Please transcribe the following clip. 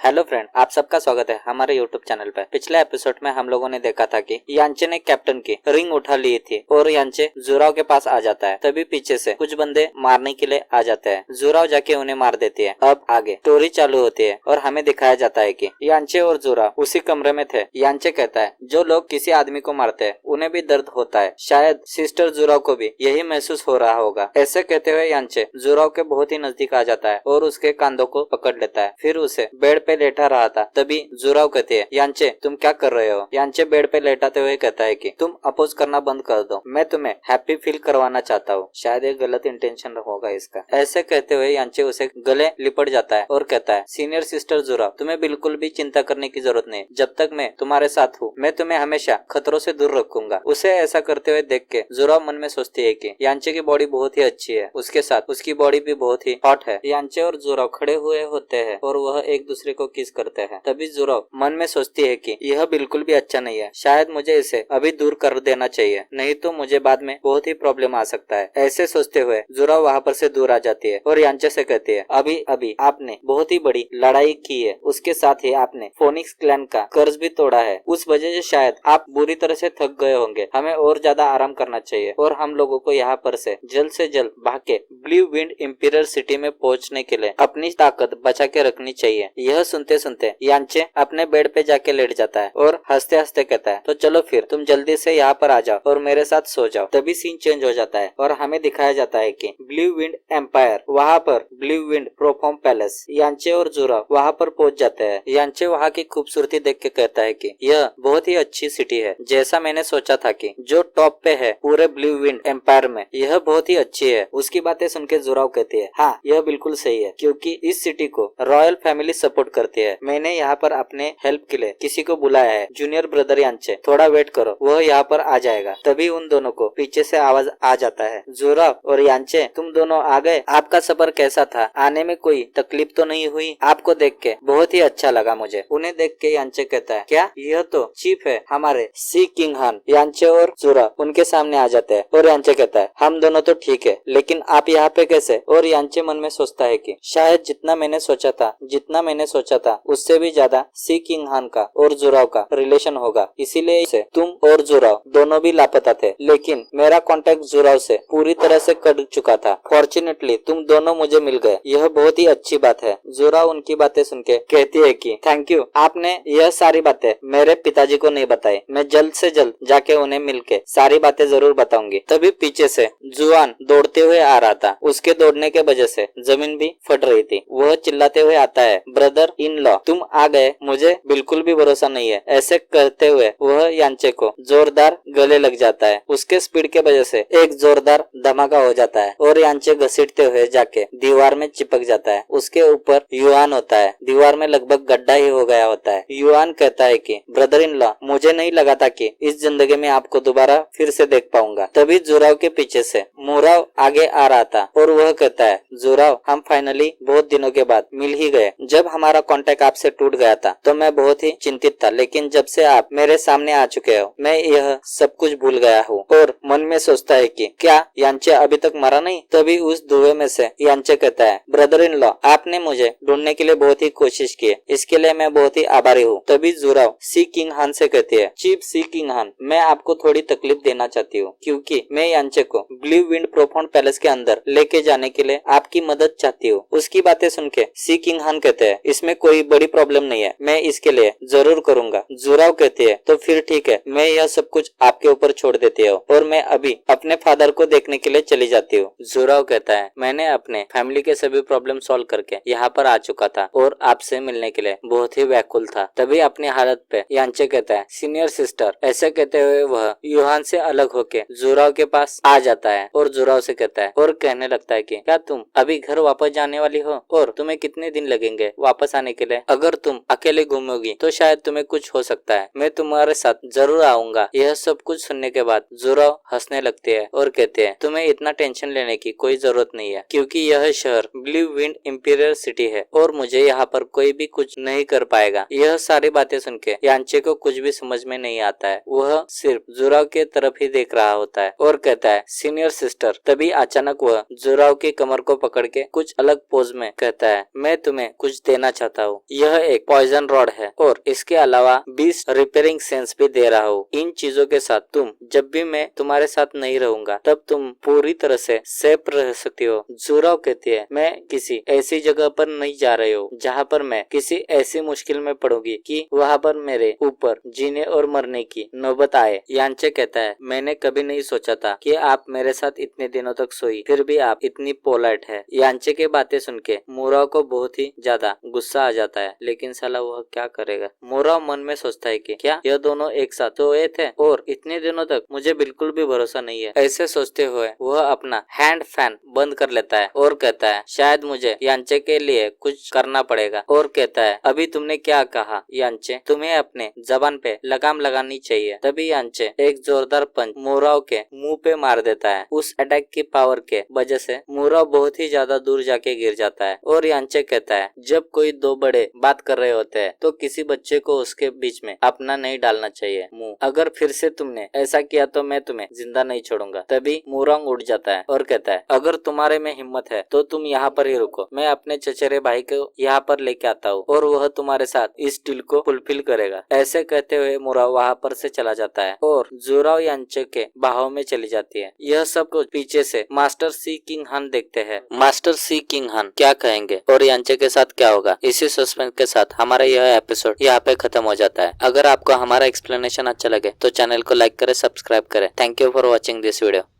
Hello friend, आप सबका स्वागत है हमारे यूट्यूब चैनल पे। पिछले एपिसोड में हम लोगों ने देखा था कि यांचे ने कैप्टन की रिंग उठा ली थी और यांचे जुराव के पास आ जाता है। तभी पीछे से कुछ बंदे मारने के लिए आ जाते हैं। जुराव जाके उन्हें मार देती है। अब आगे स्टोरी चालू होती है और हमें दिखाया जाता है कि यांचे और जुराव उसी कमरे में थे। यांचे कहता है जो लोग किसी आदमी को मारते हैं उन्हें भी दर्द होता है, शायद सिस्टर जुराव को भी यही महसूस हो रहा होगा। ऐसे कहते हुए यांचे जुराव के बहुत ही नजदीक आ जाता है और उसके कंधों को पकड़ लेता है। फिर उसे बेड पे लेटा रहा था। तभी जुराव कहते हैं यांचे तुम क्या कर रहे हो। यांचे बेड पे लेटाते हुए कहता है कि तुम अपोज करना बंद कर दो, मैं तुम्हें हैप्पी फील करवाना चाहता हूँ। शायद एक गलत इंटेंशन होगा इसका। ऐसे कहते हुए यांचे उसे गले लिपट जाता है और कहता है सीनियर सिस्टर जुराव तुम्हें बिल्कुल भी चिंता करने की जरूरत नहीं, जब तक मैं तुम्हारे साथ हूँ मैं तुम्हें हमेशा खतरों से दूर रखूंगा। उसे ऐसा करते हुए देख के जुराव मन में सोचती है कि यांचे की बॉडी बहुत ही अच्छी है, उसके साथ उसकी बॉडी भी बहुत ही हॉट है। यांचे और जुराव खड़े हुए होते हैं और वह एक दूसरे को किस करते हैं। तभी जुराव मन में सोचती है कि यह बिल्कुल भी अच्छा नहीं है, शायद मुझे इसे अभी दूर कर देना चाहिए, नहीं तो मुझे बाद में बहुत ही प्रॉब्लम आ सकता है। ऐसे सोचते हुए जुराव वहाँ पर से दूर आ जाती है और यांचे से कहती है अभी अभी आपने बहुत ही बड़ी लड़ाई की है, उसके साथ ही आपने फोनिक्स क्लैन का कर्ज भी तोड़ा है, उस वजह से शायद आप बुरी तरह से थक गए होंगे। हमें और ज्यादा आराम करना चाहिए और हम लोगों को यहाँ पर से जल्द भाग के ब्लू विंड इंपीरियल सिटी में पहुँचने के लिए अपनी ताकत बचा के रखनी चाहिए। यह सुनते सुनते यांचे अपने बेड पे जाके लेट जाता है और हंसते हंसते कहता है तो चलो फिर तुम जल्दी से यहाँ पर आ जाओ और मेरे साथ सो जाओ। तभी सीन चेंज हो जाता है और हमें दिखाया जाता है कि ब्लू विंड एम्पायर, वहाँ पर ब्लू विंड प्रोफॉर्म पैलेस। यांचे और जुराव वहाँ पर पहुँच जाते हैं। यांचे वहाँ की खूबसूरती देख के कहता है कि यह बहुत ही अच्छी सिटी है, जैसा मैंने सोचा था कि जो टॉप पे है पूरे ब्लू विंड एम्पायर में, यह बहुत ही अच्छी है। उसकी बातें सुन के जुराव कहती है हाँ यह बिल्कुल सही है, क्योंकि इस सिटी को रॉयल फैमिली सपोर्ट करती है। मैंने यहाँ पर अपने हेल्प के लिए किसी को बुलाया है, जूनियर ब्रदर यांचे, थोड़ा वेट करो, वह यहाँ पर आ जाएगा। तभी उन दोनों को पीछे से आवाज आ जाता है जुराव और यांचे तुम दोनों आ गए, आपका सफर कैसा था, आने में कोई तकलीफ तो नहीं हुई। आपको देख के बहुत ही अच्छा लगा मुझे। उन्हें देख के यांचे कहता है क्या यह तो चीफ है हमारे सी किंग हान। यांचे और जुराव उनके सामने आ जाते हैं और यांचे कहता है हम दोनों तो ठीक है, लेकिन आप यहाँ पे कैसे। और यांचे मन में सोचता है कि शायद जितना मैंने सोचा था उससे भी ज्यादा सी किंग हान का और जुराव का रिलेशन होगा, इसीलिए इसे तुम और जुराव दोनों भी लापता थे, लेकिन मेरा कांटेक्ट जुराव से पूरी तरह से कट चुका था। फॉर्चुनेटली तुम दोनों मुझे मिल गए, यह बहुत ही अच्छी बात है। जुराव उनकी बातें सुन के कहती है कि थैंक यू, आपने यह सारी बातें मेरे पिताजी को नहीं बताई, मैं जल्द से जल्द जाके उन्हें मिलके सारी बातें जरूर बताऊंगी। तभी पीछे से जुआन दौड़ते हुए आ रहा था, उसके दौड़ने के वजह से जमीन भी फट रही थी। वह चिल्लाते हुए आता है ब्रदर इन लॉ तुम आ गए, मुझे बिल्कुल भी भरोसा नहीं है। ऐसे कहते हुए वह यांचे को जोरदार गले लग जाता है। उसके स्पीड के वजह से एक जोरदार धमाका हो जाता है और यांचे घसीटते हुए जाके दीवार में चिपक जाता है। उसके ऊपर युआन होता है, दीवार में लगभग गड्ढा ही हो गया होता है। युआन कहता है कि ब्रदर इन लॉ मुझे नहीं लगा था कि इस जिंदगी में आपको दोबारा फिर से देख पाऊंगा। तभी जुराव के पीछे से मुराव आगे आ रहा था और वह कहता है जुराव हम फाइनली बहुत दिनों के बाद मिल ही गए। जब हमारा कांटेक्ट आपसे टूट गया था तो मैं बहुत ही चिंतित था, लेकिन जब से आप मेरे सामने आ चुके हो मैं यह सब कुछ भूल गया हूँ। और मन में सोचता है कि क्या यांचे अभी तक मरा नहीं। तभी उस धुएं में से यांचे कहता है ब्रदर इन लॉ आपने मुझे ढूंढने के लिए बहुत ही कोशिश की, इसके लिए मैं बहुत ही आभारी हूँ। तभी जुराव सी किंग हान से कहती है चीफ सी किंग हान मैं आपको थोड़ी तकलीफ देना चाहती हूँ, क्योंकि मैं यांचे को ब्लू विंड प्रोफाउंड पैलेस के अंदर लेके जाने के लिए आपकी मदद चाहती हूँ। उसकी बातें सुन के सी किंग हान कहते हैं इसमें कोई बड़ी प्रॉब्लम नहीं है, मैं इसके लिए जरूर करूंगा। जुराव कहती है तो फिर ठीक है, मैं यह सब कुछ आपके ऊपर छोड़ देती हूँ और मैं अभी अपने फादर को देखने के लिए चली जाती हूँ। जुराव कहता है मैंने अपने फैमिली के सभी प्रॉब्लम सॉल्व करके यहाँ पर आ चुका था और आपसे मिलने के लिए बहुत ही व्याकुल था। तभी अपनी हालत पे यांचे कहता है सीनियर सिस्टर। ऐसे कहते हुए वह युहान से अलग होके जुराव के पास आ जाता है और जुराव से कहता है और कहने लगता है कि क्या तुम अभी घर वापस जाने वाली हो और तुम्हें कितने दिन लगेंगे वापस आने के लिए। अगर तुम अकेले घूमोगी तो शायद तुम्हें कुछ हो सकता है, मैं तुम्हारे साथ जरूर आऊंगा। यह सब कुछ सुनने के बाद जुराव हंसने लगते हैं और कहते हैं तुम्हें इतना टेंशन लेने की कोई जरूरत नहीं है, क्योंकि यह शहर ब्लू विंड इंपीरियल सिटी है और मुझे यहाँ पर कोई भी कुछ नहीं कर पाएगा। यह सारी बातें सुन के यांचे को कुछ भी समझ में नहीं आता है, वह सिर्फ जुराव के तरफ ही देख रहा होता है और कहता है सीनियर सिस्टर। तभी अचानक वह जुराव की कमर को पकड़ के कुछ अलग पोज में कहता है मैं तुम्हें कुछ देना चाहता चाहता हूँ। यह एक पॉइजन रॉड है और इसके अलावा 20 रिपेयरिंग सेंस भी दे रहा हूँ। इन चीजों के साथ तुम जब भी मैं तुम्हारे साथ नहीं रहूंगा तब तुम पूरी तरह से सेफ रह सकती हो। जुराओ कहती है, मैं किसी ऐसी जगह पर नहीं जा रही हूँ जहाँ पर मैं किसी ऐसी मुश्किल में पड़ूंगी कि वहाँ पर मेरे ऊपर जीने और मरने की नौबत आए। यांचे कहता है, मैंने कभी नहीं सोचा था कि आप मेरे साथ इतने दिनों तक सोई, फिर भी आप इतनी पोलाइट है। यांचे की बातें सुन के मुराओ को बहुत ही ज्यादा गुस्सा आ जाता है, लेकिन साला वह क्या करेगा। मुराओ मन में सोचता है कि क्या यह दोनों एक साथ सोए थे और इतने दिनों तक मुझे बिल्कुल भी भरोसा नहीं है। ऐसे सोचते हुए वह अपना हैंड फैन बंद कर लेता है और कहता है, शायद मुझे यांचे के लिए कुछ करना पड़ेगा। और कहता है, अभी तुमने क्या कहा यांचे, तुम्हें अपने जबान पे लगाम लगानी चाहिए। तभी यांचे एक जोरदार पंच मुराओ के मुंह पे मार देता है। उस अटैक की पावर के वजह से मुराओ बहुत ही ज्यादा दूर जाके गिर जाता है। और यांचे कहता है, जब कोई दो बड़े बात कर रहे होते हैं तो किसी बच्चे को उसके बीच में अपना नहीं डालना चाहिए मुंह। अगर फिर से तुमने ऐसा किया तो मैं तुम्हें जिंदा नहीं छोड़ूंगा। तभी मुरांग उठ जाता है और कहता है, अगर तुम्हारे में हिम्मत है तो तुम यहाँ पर ही रुको, मैं अपने चचेरे भाई को यहाँ पर लेके आता हूँ और वह तुम्हारे साथ इस डील को फुलफिल करेगा। ऐसे कहते हुए मुराओ वहाँ पर से चला जाता है और जुराओ यांचे के बाहों में चली जाती है। यह सब कुछ पीछे से मास्टर सी किंग हन देखते हैं। मास्टर सी किंग हन क्या कहेंगे और यांचे के साथ क्या होगा, इसी सस्पेंस के साथ हमारा यह एपिसोड यहाँ पे खत्म हो जाता है। अगर आपको हमारा एक्सप्लेनेशन अच्छा लगे तो चैनल को लाइक करें, सब्सक्राइब करें। Thank you for watching this video.